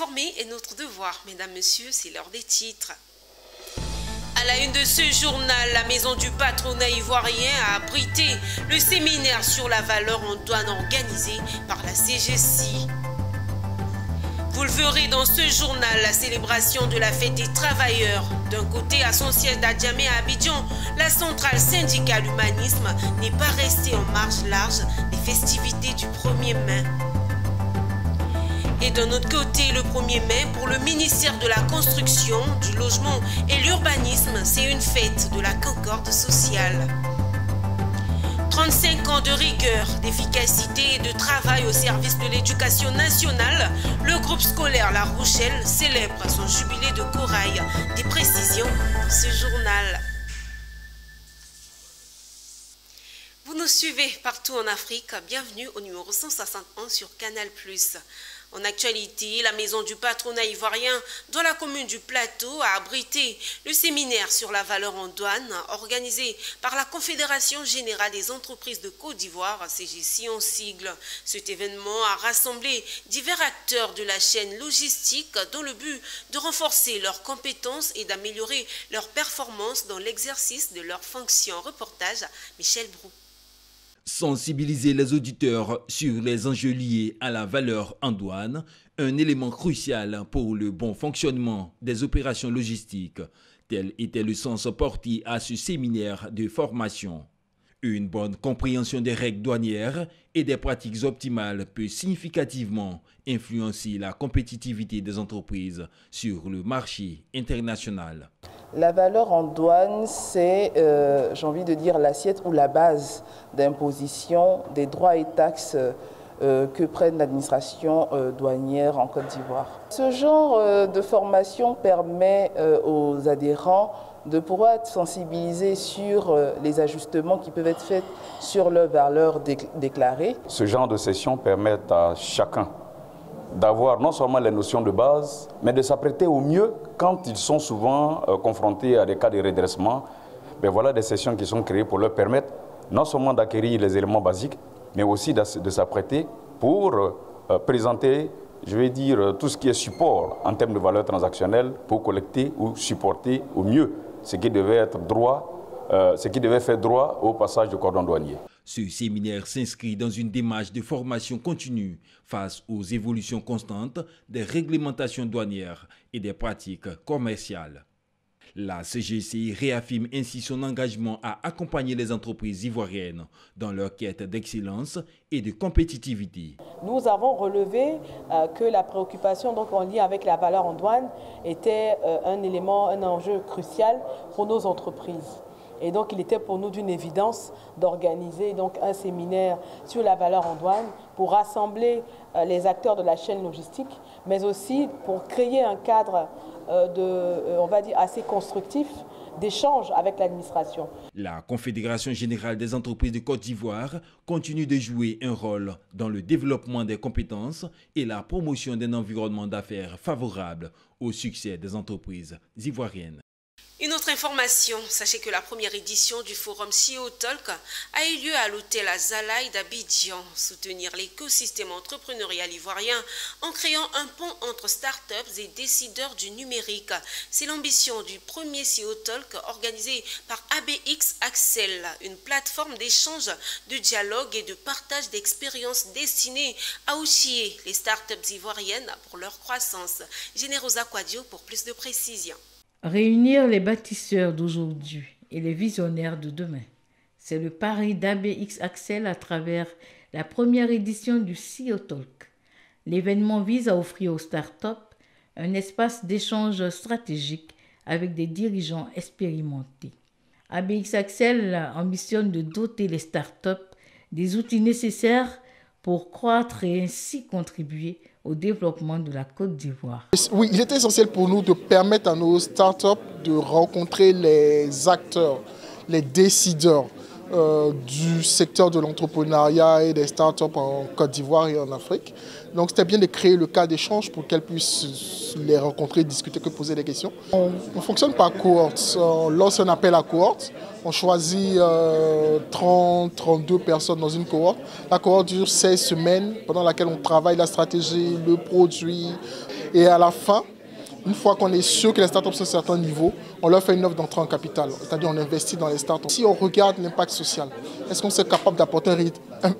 informer est notre devoir. Mesdames, Messieurs, c'est l'heure des titres. À la une de ce journal, la maison du patronat ivoirien a abrité le séminaire sur la valeur en douane organisé par la CGC. Vous le verrez dans ce journal, la célébration de la fête des travailleurs. D'un côté, à son siège d'Adjamé à Abidjan, la centrale syndicale Humanisme n'est pas restée en marge large des festivités du 1er mai. Et d'un autre côté, le 1er mai, pour le ministère de la Construction, du Logement et l'Urbanisme, c'est une fête de la concorde sociale. 35 ans de rigueur, d'efficacité et de travail au service de l'éducation nationale, le groupe scolaire La Rochelle célèbre son jubilé de corail. Des précisions dans ce journal. Vous nous suivez partout en Afrique, bienvenue au numéro 161 sur Canal+. En actualité, la maison du patronat ivoirien dans la commune du Plateau a abrité le séminaire sur la valeur en douane organisé par la Confédération Générale des Entreprises de Côte d'Ivoire, CGC en sigle. Cet événement a rassemblé divers acteurs de la chaîne logistique dans le but de renforcer leurs compétences et d'améliorer leurs performances dans l'exercice de leurs fonctions. Reportage Michel Brou. Sensibiliser les auditeurs sur les enjeux liés à la valeur en douane, un élément crucial pour le bon fonctionnement des opérations logistiques. Tel était le sens porté à ce séminaire de formation. Une bonne compréhension des règles douanières et des pratiques optimales peut significativement influencer la compétitivité des entreprises sur le marché international. La valeur en douane, c'est, j'ai envie de dire, l'assiette ou la base d'imposition des droits et taxes que prenne l'administration douanière en Côte d'Ivoire. Ce genre de formation permet aux adhérents de pouvoir être sensibilisés sur les ajustements qui peuvent être faits sur leur valeur déclarée. Ce genre de session permet à chacun d'avoir non seulement les notions de base, mais de s'apprêter au mieux quand ils sont souvent confrontés à des cas de redressement. Mais voilà des sessions qui sont créées pour leur permettre non seulement d'acquérir les éléments basiques, mais aussi de s'apprêter pour présenter, je vais dire, tout ce qui est support en termes de valeur transactionnelle pour collecter ou supporter au mieux ce qui devait être droit, ce qui devait faire droit au passage du cordon douanier. Ce séminaire s'inscrit dans une démarche de formation continue face aux évolutions constantes des réglementations douanières et des pratiques commerciales. La CGC réaffirme ainsi son engagement à accompagner les entreprises ivoiriennes dans leur quête d'excellence et de compétitivité. Nous avons relevé que la préoccupation donc, en lien avec la valeur en douane était un élément, un enjeu crucial pour nos entreprises. Et donc, il était pour nous d'une évidence d'organiser donc un séminaire sur la valeur en douane pour rassembler les acteurs de la chaîne logistique, mais aussi pour créer un cadre on va dire, assez constructif d'échange avec l'administration. La Confédération Générale des Entreprises de Côte d'Ivoire continue de jouer un rôle dans le développement des compétences et la promotion d'un environnement d'affaires favorable au succès des entreprises ivoiriennes. Une autre information, sachez que la première édition du forum CEO Talk a eu lieu à l'hôtel Azalaï d'Abidjan. Soutenir l'écosystème entrepreneurial ivoirien en créant un pont entre startups et décideurs du numérique. C'est l'ambition du premier CEO Talk organisé par ABX Axel, une plateforme d'échange, de dialogue et de partage d'expériences destinée à outiller les startups ivoiriennes pour leur croissance. Générosa Quadio pour plus de précisions. Réunir les bâtisseurs d'aujourd'hui et les visionnaires de demain. C'est le pari d'ABX Axel à travers la première édition du CEO Talk. L'événement vise à offrir aux startups un espace d'échange stratégique avec des dirigeants expérimentés. ABX Axel ambitionne de doter les startups des outils nécessaires pour croître et ainsi contribuer au développement de la Côte d'Ivoire. Oui, il est essentiel pour nous de permettre à nos startups de rencontrer les acteurs, les décideurs du secteur de l'entrepreneuriat et des startups en Côte d'Ivoire et en Afrique. Donc c'était bien de créer le cas d'échange pour qu'elles puissent les rencontrer, discuter, que poser des questions. On fonctionne par cohorte. On lance un appel à cohorte. On choisit 30, 32 personnes dans une cohorte. La cohorte dure 16 semaines pendant laquelle on travaille la stratégie, le produit. Et à la fin, une fois qu'on est sûr que les startups sont à un certain niveau, on leur fait une offre d'entrée en capital. C'est-à-dire on investit dans les startups. Si on regarde l'impact social, est-ce qu'on est capable d'apporter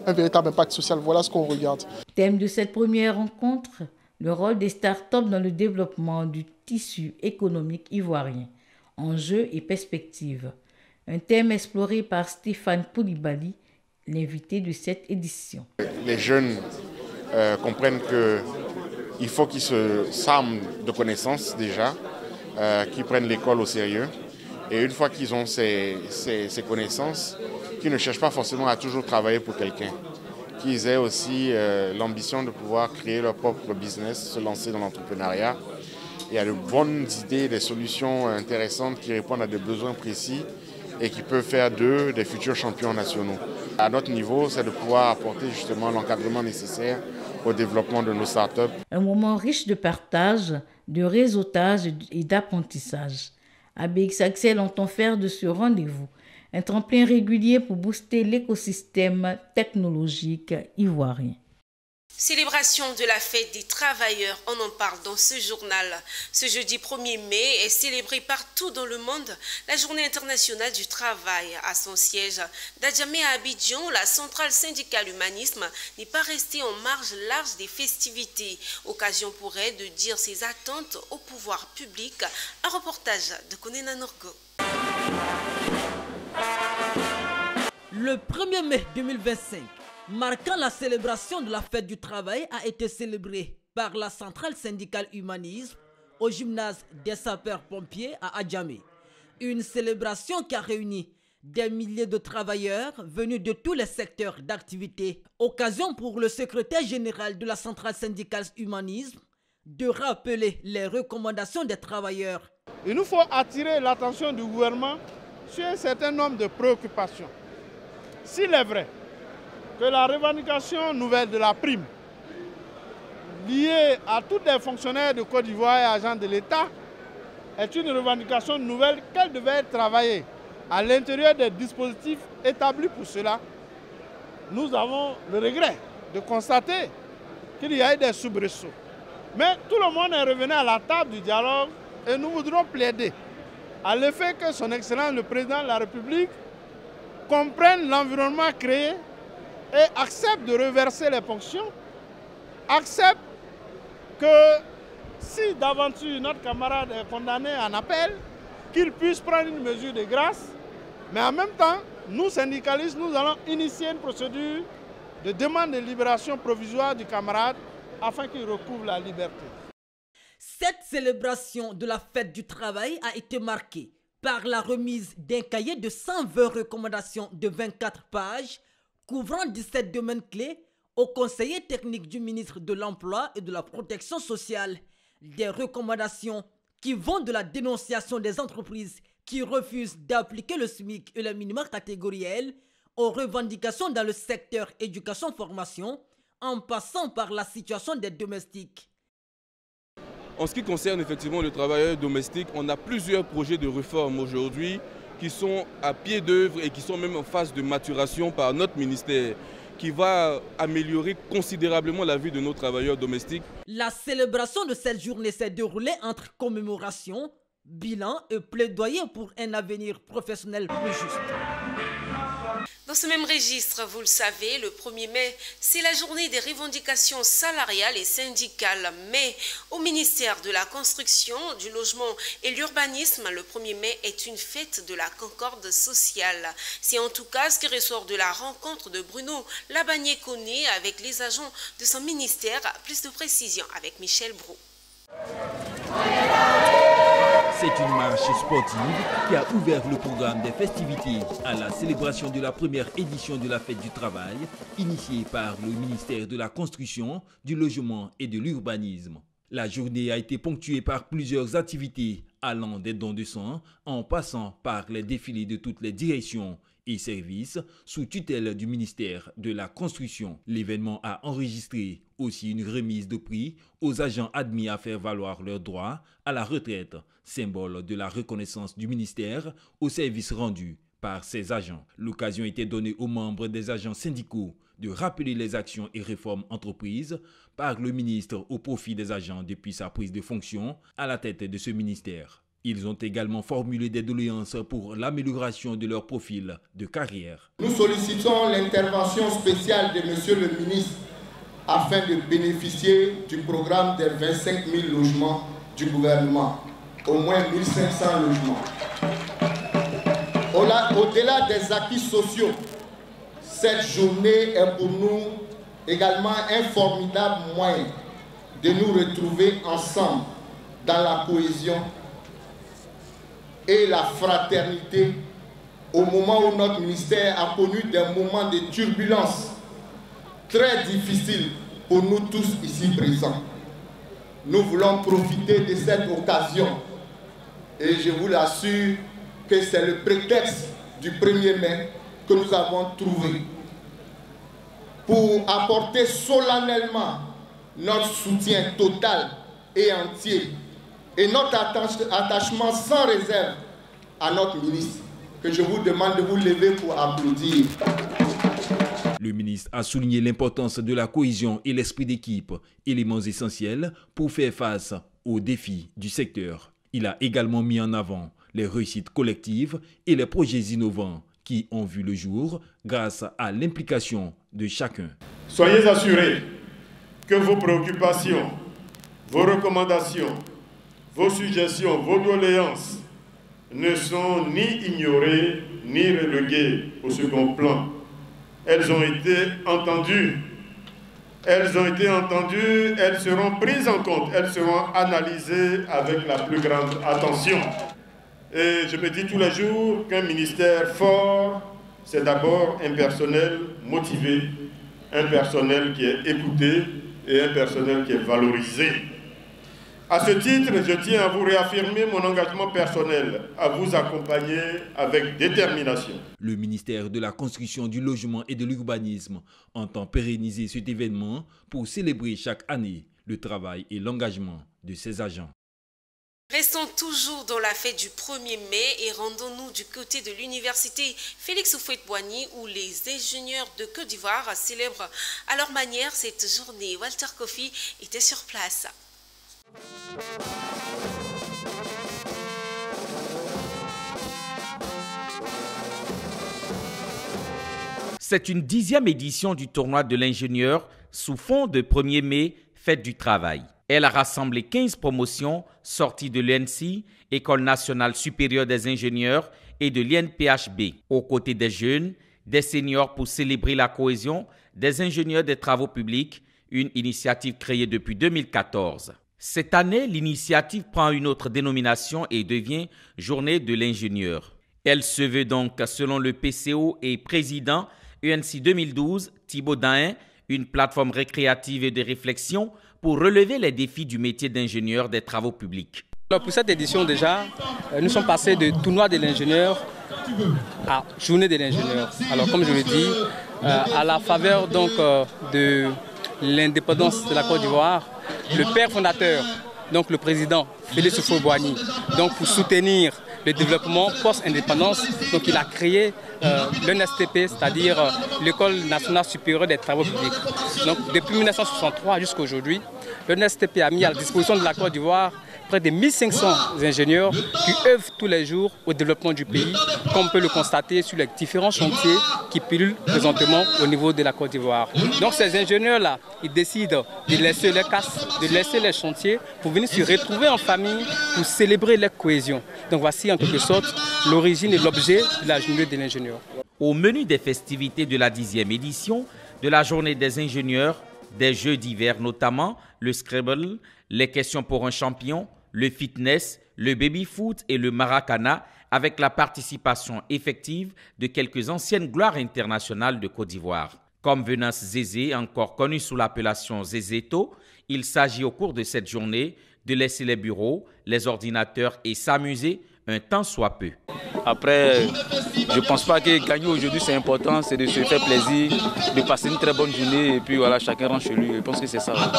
un véritable impact social? Voilà ce qu'on regarde. Thème de cette première rencontre, le rôle des startups dans le développement du tissu économique ivoirien. Enjeux et perspectives. Un thème exploré par Stéphane Poulibaly, l'invité de cette édition. Les jeunes comprennent qu'il faut qu'ils s'arment de connaissances déjà, qu'ils prennent l'école au sérieux. Et une fois qu'ils ont ces connaissances, qu'ils ne cherchent pas forcément à toujours travailler pour quelqu'un. Qu'ils aient aussi l'ambition de pouvoir créer leur propre business, se lancer dans l'entrepreneuriat. Il y a de bonnes idées, des solutions intéressantes qui répondent à des besoins précis et qui peuvent faire d'eux des futurs champions nationaux. À notre niveau, c'est de pouvoir apporter justement l'encadrement nécessaire au développement de nos startups. Un moment riche de partage, de réseautage et d'apprentissage. ABX Axel entend faire de ce rendez-vous un tremplin régulier pour booster l'écosystème technologique ivoirien. Célébration de la fête des travailleurs, on en parle dans ce journal. Ce jeudi 1er mai est célébrée partout dans le monde la Journée internationale du travail. À son siège d'Adjamé à Abidjan, la centrale syndicale humanisme n'est pas restée en marge large des festivités. Occasion pour elle de dire ses attentes au pouvoir public. Un reportage de Konena Norgo. Le 1er mai 2025, marquant la célébration de la fête du travail, a été célébré par la centrale syndicale humanisme au gymnase des sapeurs-pompiers à Adjamé. Une célébration qui a réuni des milliers de travailleurs venus de tous les secteurs d'activité. Occasion pour le secrétaire général de la centrale syndicale humanisme de rappeler les recommandations des travailleurs. Il nous faut attirer l'attention du gouvernement sur un certain nombre de préoccupations. S'il est vrai que la revendication nouvelle de la prime liée à tous les fonctionnaires de Côte d'Ivoire et agents de l'État est une revendication nouvelle, qu'elle devait travailler à l'intérieur des dispositifs établis pour cela, nous avons le regret de constater qu'il y a eu des soubresauts. Mais tout le monde est revenu à la table du dialogue et nous voudrons plaider à l'effet que son Excellence le Président de la République comprenne l'environnement créé et accepte de reverser les ponctions, accepte que si d'aventure notre camarade est condamné en appel, qu'il puisse prendre une mesure de grâce, mais en même temps, nous syndicalistes, nous allons initier une procédure de demande de libération provisoire du camarade afin qu'il recouvre la liberté. Cette célébration de la fête du travail a été marquée par la remise d'un cahier de 120 recommandations de 24 pages couvrant 17 domaines clés au conseiller technique du ministre de l'Emploi et de la Protection sociale. Des recommandations qui vont de la dénonciation des entreprises qui refusent d'appliquer le SMIC et le minimum catégoriel aux revendications dans le secteur éducation-formation, en passant par la situation des domestiques. En ce qui concerne effectivement le travailleur domestique, on a plusieurs projets de réforme aujourd'hui qui sont à pied d'œuvre et qui sont même en phase de maturation par notre ministère, qui va améliorer considérablement la vie de nos travailleurs domestiques. La célébration de cette journée s'est déroulée entre commémoration, bilan et plaidoyer pour un avenir professionnel plus juste. Dans ce même registre, vous le savez, le 1er mai, c'est la journée des revendications salariales et syndicales. Mais au ministère de la Construction, du Logement et l'Urbanisme, le 1er mai est une fête de la concorde sociale. C'est en tout cas ce qui ressort de la rencontre de Bruno Labagné-Koné avec les agents de son ministère. Plus de précisions avec Michel Brou. C'est une marche sportive qui a ouvert le programme des festivités à la célébration de la première édition de la Fête du Travail, initiée par le ministère de la Construction, du Logement et de l'Urbanisme. La journée a été ponctuée par plusieurs activités allant des dons de sang en passant par les défilés de toutes les directions et services sous tutelle du ministère de la Construction. L'événement a enregistré aussi une remise de prix aux agents admis à faire valoir leurs droits à la retraite, symbole de la reconnaissance du ministère aux services rendus par ces agents. L'occasion était donnée aux membres des agents syndicaux de rappeler les actions et réformes entreprises par le ministre au profit des agents depuis sa prise de fonction à la tête de ce ministère. Ils ont également formulé des doléances pour l'amélioration de leur profil de carrière. Nous sollicitons l'intervention spéciale de Monsieur le ministre afin de bénéficier du programme des 25 000 logements du gouvernement, au moins 1 500 logements. Au-delà des acquis sociaux, cette journée est pour nous également un formidable moyen de nous retrouver ensemble dans la cohésion et la fraternité au moment où notre ministère a connu des moments de turbulence très difficiles pour nous tous ici présents. Nous voulons profiter de cette occasion et je vous l'assure que c'est le prétexte du 1er mai que nous avons trouvé pour apporter solennellement notre soutien total et entier et notre attachement sans réserve à notre ministre, que je vous demande de vous lever pour applaudir. Le ministre a souligné l'importance de la cohésion et l'esprit d'équipe, éléments essentiels pour faire face aux défis du secteur. Il a également mis en avant les réussites collectives et les projets innovants qui ont vu le jour grâce à l'implication de chacun. Soyez assurés que vos préoccupations, vos recommandations, vos suggestions, vos doléances ne sont ni ignorées ni reléguées au second plan. Elles ont été entendues. Elles ont été entendues, elles seront prises en compte, elles seront analysées avec la plus grande attention. Et je me dis tous les jours qu'un ministère fort, c'est d'abord un personnel motivé, un personnel qui est écouté et un personnel qui est valorisé. À ce titre, je tiens à vous réaffirmer mon engagement personnel, à vous accompagner avec détermination. Le ministère de la Construction, du Logement et de l'Urbanisme entend pérenniser cet événement pour célébrer chaque année le travail et l'engagement de ses agents. Restons toujours dans la fête du 1er mai et rendons-nous du côté de l'université Félix Houphouët-Boigny où les ingénieurs de Côte d'Ivoire célèbrent à leur manière cette journée. Walter Kofi était sur place. C'est une 10e édition du tournoi de l'ingénieur sous fond de 1er mai, fête du travail. Elle a rassemblé 15 promotions sorties de l'ENSI, École nationale supérieure des ingénieurs, et de l'INPHB, aux côtés des jeunes, des seniors pour célébrer la cohésion des ingénieurs des travaux publics, une initiative créée depuis 2014. Cette année, l'initiative prend une autre dénomination et devient Journée de l'ingénieur. Elle se veut donc, selon le PCO et président ENSI 2012, Thibaut Dahin, une plateforme récréative et de réflexion pour relever les défis du métier d'ingénieur des travaux publics. Alors pour cette édition déjà, nous sommes passés de tournoi de l'ingénieur à journée de l'ingénieur. Alors comme je le dis, à la faveur donc de l'indépendance de la Côte d'Ivoire, le père fondateur, donc le président Félix Houphouët-Boigny, donc pour soutenir le développement post-indépendance, donc il a créé l'ENSTP, c'est-à-dire l'École nationale supérieure des travaux publics. Donc depuis 1963 jusqu'à aujourd'hui, l'ENSTP a mis à la disposition de la Côte d'Ivoire près de 1500 ingénieurs qui œuvrent tous les jours au développement du pays, comme on peut le constater sur les différents chantiers qui pullulent présentement au niveau de la Côte d'Ivoire. Donc ces ingénieurs-là, ils décident de laisser les casses, de laisser les chantiers pour venir se retrouver en famille pour célébrer leur cohésion. Donc voici en quelque sorte l'origine et l'objet de la journée de l'ingénieur. Au menu des festivités de la 10e édition de la journée des ingénieurs, des jeux d'hiver notamment, le Scrabble, les questions pour un champion, le fitness, le baby-foot et le maracana, avec la participation effective de quelques anciennes gloires internationales de Côte d'Ivoire. Comme Venance Zézé, encore connu sous l'appellation Zézéto, il s'agit au cours de cette journée de laisser les bureaux, les ordinateurs et s'amuser un tant soit peu. Après, je ne pense pas que gagner aujourd'hui c'est important, c'est de se faire plaisir, de passer une très bonne journée et puis voilà, chacun rentre chez lui. Je pense que c'est ça.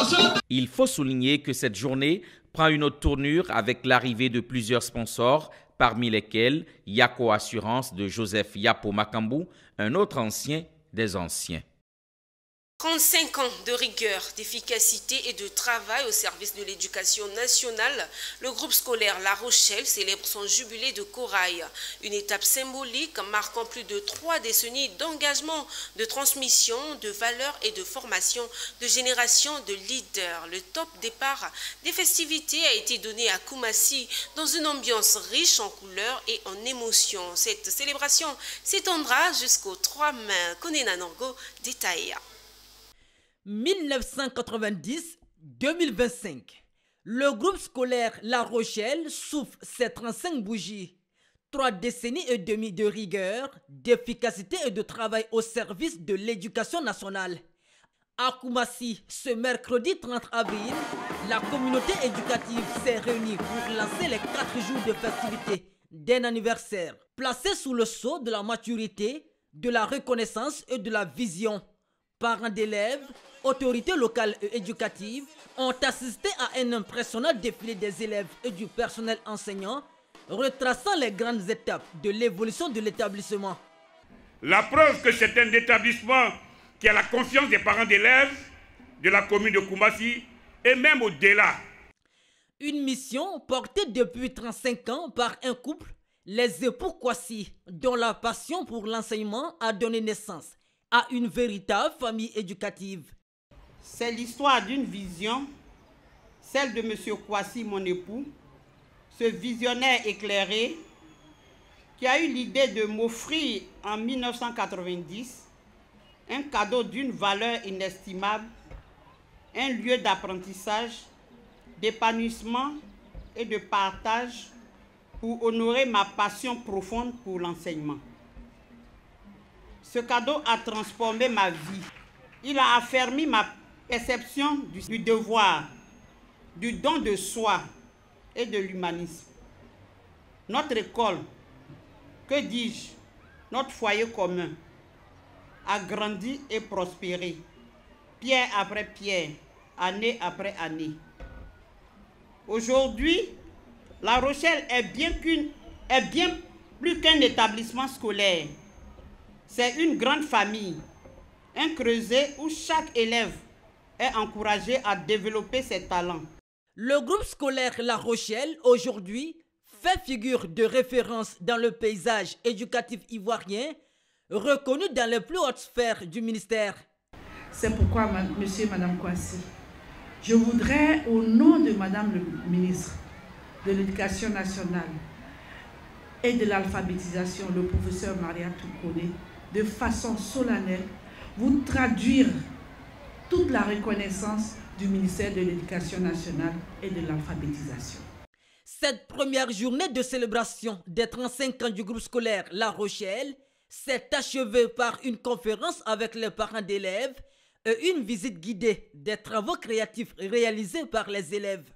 Il faut souligner que cette journée prend une autre tournure avec l'arrivée de plusieurs sponsors, parmi lesquels Yako Assurance de Joseph Yapo Makambu, un autre ancien des anciens. 35 ans de rigueur, d'efficacité et de travail au service de l'éducation nationale, le groupe scolaire La Rochelle célèbre son jubilé de corail. Une étape symbolique marquant plus de 3 décennies d'engagement, de transmission, de valeurs et de formation de générations de leaders. Le top départ des festivités a été donné à Koumassi dans une ambiance riche en couleurs et en émotions. Cette célébration s'étendra jusqu'au 3 mai. Konena Norgo détaille. 1990-2025, le groupe scolaire La Rochelle souffle ses 35 bougies. 3 décennies et demie de rigueur, d'efficacité et de travail au service de l'éducation nationale. À Koumassi, ce mercredi 30 avril, la communauté éducative s'est réunie pour lancer les 4 jours de festivités d'un anniversaire, placé sous le sceau de la maturité, de la reconnaissance et de la vision. Parents d'élèves, autorités locales et éducatives ont assisté à un impressionnant défilé des élèves et du personnel enseignant, retraçant les grandes étapes de l'évolution de l'établissement. La preuve que c'est un établissement qui a la confiance des parents d'élèves de la commune de Koumassi et même au-delà. Une mission portée depuis 35 ans par un couple, les époux Kwasi, dont la passion pour l'enseignement a donné naissance à une véritable famille éducative. C'est l'histoire d'une vision, celle de M. Kwasi, mon époux, ce visionnaire éclairé qui a eu l'idée de m'offrir en 1990 un cadeau d'une valeur inestimable, un lieu d'apprentissage, d'épanouissement et de partage pour honorer ma passion profonde pour l'enseignement. Ce cadeau a transformé ma vie. Il a affermi ma perception du devoir, du don de soi et de l'humanisme. Notre école, que dis-je, notre foyer commun, a grandi et prospéré, pierre après pierre, année après année. Aujourd'hui, La Rochelle est bien plus qu'un établissement scolaire. C'est une grande famille, un creuset où chaque élève est encouragé à développer ses talents. Le groupe scolaire La Rochelle, aujourd'hui, fait figure de référence dans le paysage éducatif ivoirien, reconnu dans les plus hautes sphères du ministère. C'est pourquoi, monsieur et madame Kwasi, je voudrais, au nom de madame le ministre de l'Éducation nationale et de l'alphabétisation, le professeur Maria Toukone, de façon solennelle, vous traduire toute la reconnaissance du ministère de l'Éducation nationale et de l'alphabétisation. Cette première journée de célébration des 35 ans du groupe scolaire La Rochelle s'est achevée par une conférence avec les parents d'élèves et une visite guidée des travaux créatifs réalisés par les élèves.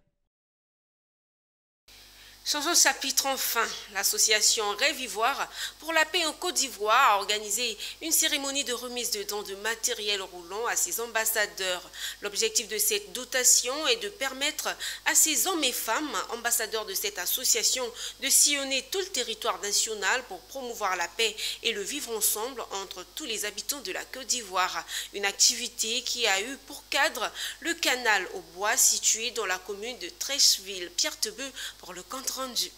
Changeons de chapitre enfin. L'association Rêve Ivoire pour la paix en Côte d'Ivoire a organisé une cérémonie de remise de dons de matériel roulant à ses ambassadeurs. L'objectif de cette dotation est de permettre à ces hommes et femmes, ambassadeurs de cette association, de sillonner tout le territoire national pour promouvoir la paix et le vivre ensemble entre tous les habitants de la Côte d'Ivoire. Une activité qui a eu pour cadre le canal au bois situé dans la commune de Trècheville. Pierre Tebeu pour le compte rendu.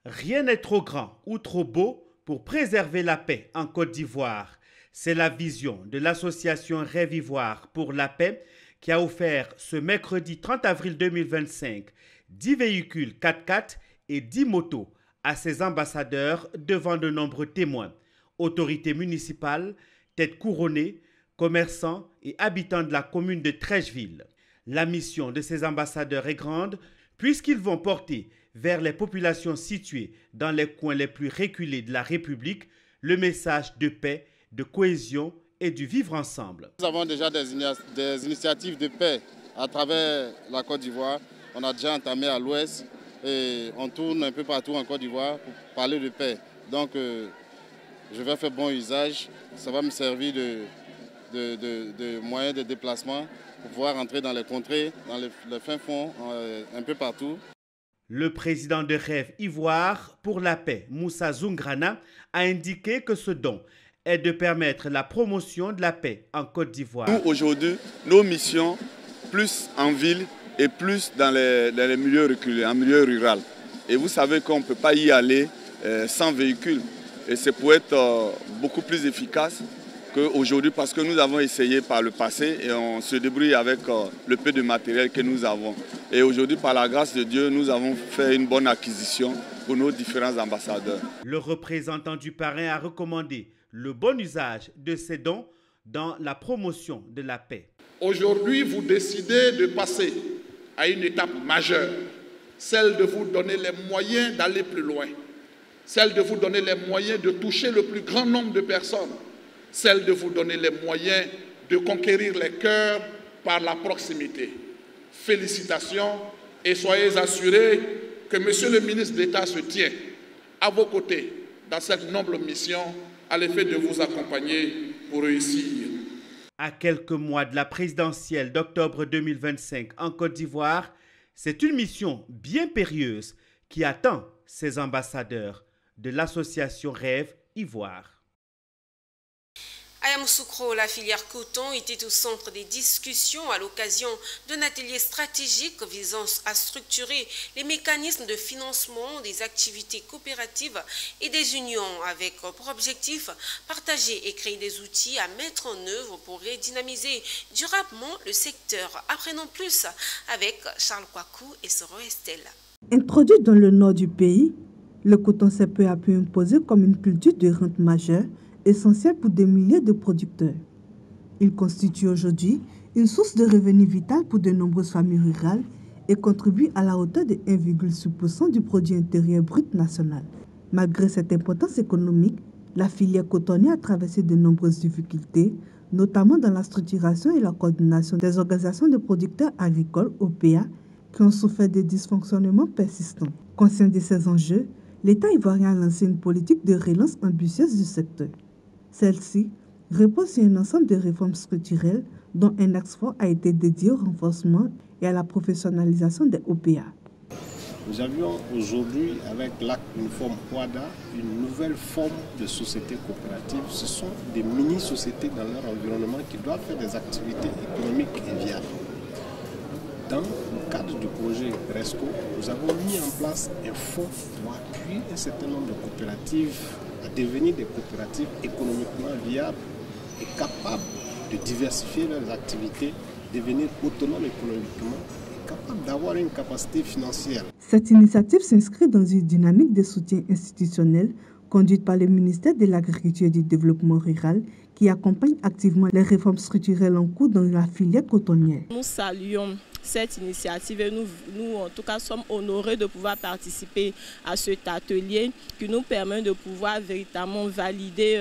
Rien n'est trop grand ou trop beau pour préserver la paix en Côte d'Ivoire. C'est la vision de l'association Rêve Ivoire pour la paix qui a offert ce mercredi 30 avril 2025 10 véhicules 4x4 et 10 motos à ses ambassadeurs devant de nombreux témoins, autorités municipales, têtes couronnées, commerçants et habitants de la commune de Trècheville. La mission de ces ambassadeurs est grande puisqu'ils vont porter vers les populations situées dans les coins les plus reculés de la République le message de paix, de cohésion et du vivre ensemble. Nous avons déjà des initiatives de paix à travers la Côte d'Ivoire. On a déjà entamé à l'ouest et on tourne un peu partout en Côte d'Ivoire pour parler de paix. Donc je vais faire bon usage, ça va me servir de moyen de déplacement pour pouvoir entrer dans les contrées, dans le fin fond, un peu partout. Le président de Rêve Ivoire pour la paix, Moussa Zoungrana, a indiqué que ce don est de permettre la promotion de la paix en Côte d'Ivoire. Nous, aujourd'hui, nos missions, plus en ville et plus dans les milieux reculés, en milieu rural. Et vous savez qu'on ne peut pas y aller sans véhicule. Et c'est pour être beaucoup plus efficace qu'aujourd'hui, parce que nous avons essayé par le passé et on se débrouille avec le peu de matériel que nous avons. Et aujourd'hui, par la grâce de Dieu, nous avons fait une bonne acquisition pour nos différents ambassadeurs. Le représentant du parrain a recommandé le bon usage de ces dons dans la promotion de la paix. Aujourd'hui, vous décidez de passer à une étape majeure, celle de vous donner les moyens d'aller plus loin, celle de vous donner les moyens de toucher le plus grand nombre de personnes, celle de vous donner les moyens de conquérir les cœurs par la proximité. Félicitations et soyez assurés que Monsieur le ministre d'État se tient à vos côtés dans cette noble mission à l'effet de vous accompagner pour réussir. À quelques mois de la présidentielle d'octobre 2025 en Côte d'Ivoire, c'est une mission bien périlleuse qui attend ces ambassadeurs de l'association Rêve Ivoire. À Yamoussoukro, la filière coton était au centre des discussions à l'occasion d'un atelier stratégique visant à structurer les mécanismes de financement des activités coopératives et des unions avec pour objectif partager et créer des outils à mettre en œuvre pour redynamiser durablement le secteur. Apprenons plus avec Charles Kouakou et Soro Estelle. Introduit dans le nord du pays, le coton s'est peu à peu imposé comme une culture de rente majeure essentiel pour des milliers de producteurs. Il constitue aujourd'hui une source de revenus vital pour de nombreuses familles rurales et contribue à la hauteur de 1,6% du produit intérieur brut national. Malgré cette importance économique, la filière cotonnière a traversé de nombreuses difficultés, notamment dans la structuration et la coordination des organisations de producteurs agricoles, OPA, qui ont souffert des dysfonctionnements persistants. Conscient de ces enjeux, l'État ivoirien a lancé une politique de relance ambitieuse du secteur. Celle-ci repose sur un ensemble de réformes structurelles dont un axe fort a été dédié au renforcement et à la professionnalisation des OPA. Nous avions aujourd'hui, avec l'acte uniforme OADA, une nouvelle forme de société coopérative. Ce sont des mini-sociétés dans leur environnement qui doivent faire des activités économiques et viables. Dans le cadre du projet RESCO, nous avons mis en place un fonds pour appuyer un certain nombre de coopératives à devenir des coopératives économiquement viables et capables de diversifier leurs activités, devenir autonomes économiquement et capables d'avoir une capacité financière. Cette initiative s'inscrit dans une dynamique de soutien institutionnel conduite par le ministère de l'Agriculture et du Développement rural qui accompagne activement les réformes structurelles en cours dans la filière cotonnière. Nous saluons cette initiative et nous en tout cas sommes honorés de pouvoir participer à cet atelier qui nous permet de pouvoir véritablement valider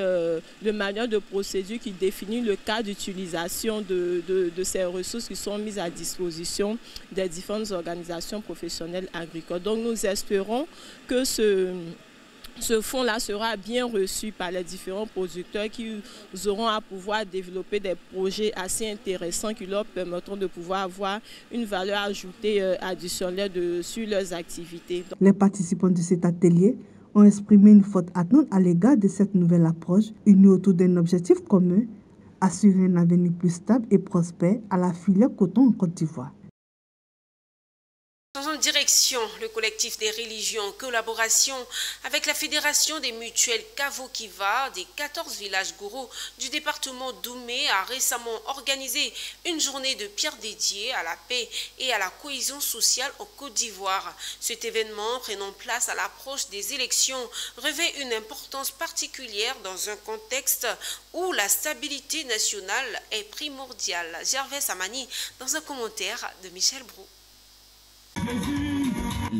le manuel de procédure qui définit le cas d'utilisation de ces ressources qui sont mises à disposition des différentes organisations professionnelles agricoles. Donc nous espérons que ce fonds-là sera bien reçu par les différents producteurs qui auront à pouvoir développer des projets assez intéressants qui leur permettront de pouvoir avoir une valeur ajoutée additionnelle sur leurs activités. Les participants de cet atelier ont exprimé une forte attente à l'égard de cette nouvelle approche, unie autour d'un objectif commun, assurer un avenir plus stable et prospère à la filière coton en Côte d'Ivoire. Dans une direction, le collectif des religions en collaboration avec la Fédération des mutuelles Kavo-Kiva des 14 villages gourous du département d'Oumé a récemment organisé une journée de prière dédiée à la paix et à la cohésion sociale en Côte d'Ivoire. Cet événement, prenant place à l'approche des élections, revêt une importance particulière dans un contexte où la stabilité nationale est primordiale. Gervais Samani dans un commentaire de Michel Brou.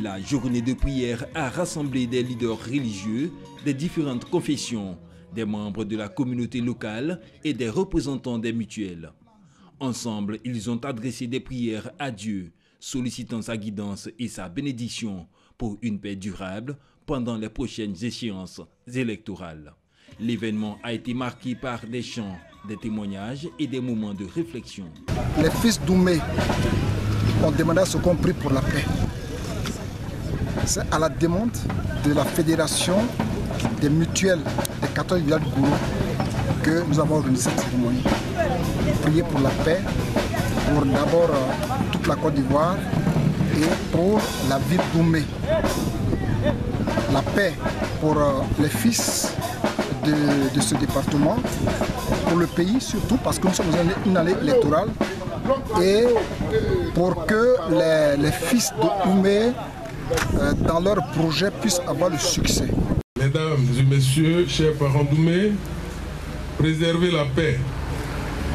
La journée de prière a rassemblé des leaders religieux des différentes confessions, des membres de la communauté locale et des représentants des mutuelles. Ensemble, ils ont adressé des prières à Dieu, sollicitant sa guidance et sa bénédiction pour une paix durable pendant les prochaines échéances électorales. L'événement a été marqué par des chants, des témoignages et des moments de réflexion. Les fils d'Oumé ont demandé à ce qu'on prie pour la paix. C'est à la demande de la fédération des mutuelles des 14 villages du Gourou que nous avons organisé cette cérémonie. Prier pour la paix, pour d'abord toute la Côte d'Ivoire et pour la ville d'Oumé. La paix pour les fils de ce département, pour le pays surtout parce que nous sommes dans une année électorale et pour que les fils d'Oumé dans leur projet puissent avoir le succès. Mesdames et messieurs, chers parents d'Oumé, préserver la paix,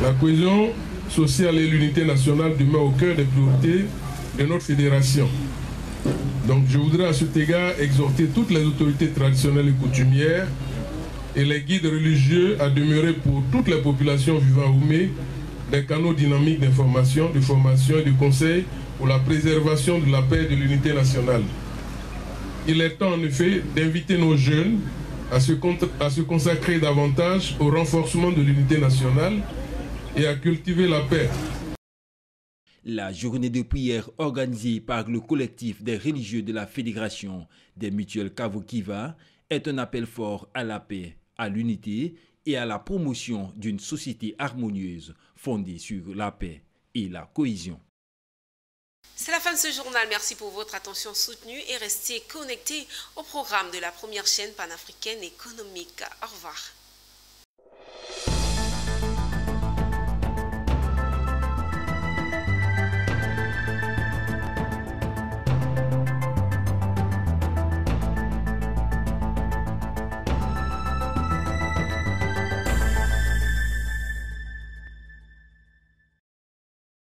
la cohésion sociale et l'unité nationale demeurent au cœur des priorités de notre fédération. Donc je voudrais à cet égard exhorter toutes les autorités traditionnelles et coutumières et les guides religieux à demeurer pour toutes les populations vivant à Oumé des canaux dynamiques d'information, de formation et de conseil pour la préservation de la paix et de l'unité nationale. Il est temps en effet d'inviter nos jeunes à se consacrer davantage au renforcement de l'unité nationale et à cultiver la paix. La journée de prière organisée par le collectif des religieux de la Fédération des mutuelles Kavo-Kiva est un appel fort à la paix, à l'unité et à la promotion d'une société harmonieuse fondée sur la paix et la cohésion. C'est la fin de ce journal. Merci pour votre attention soutenue et restez connectés au programme de la première chaîne panafricaine économique. Au revoir.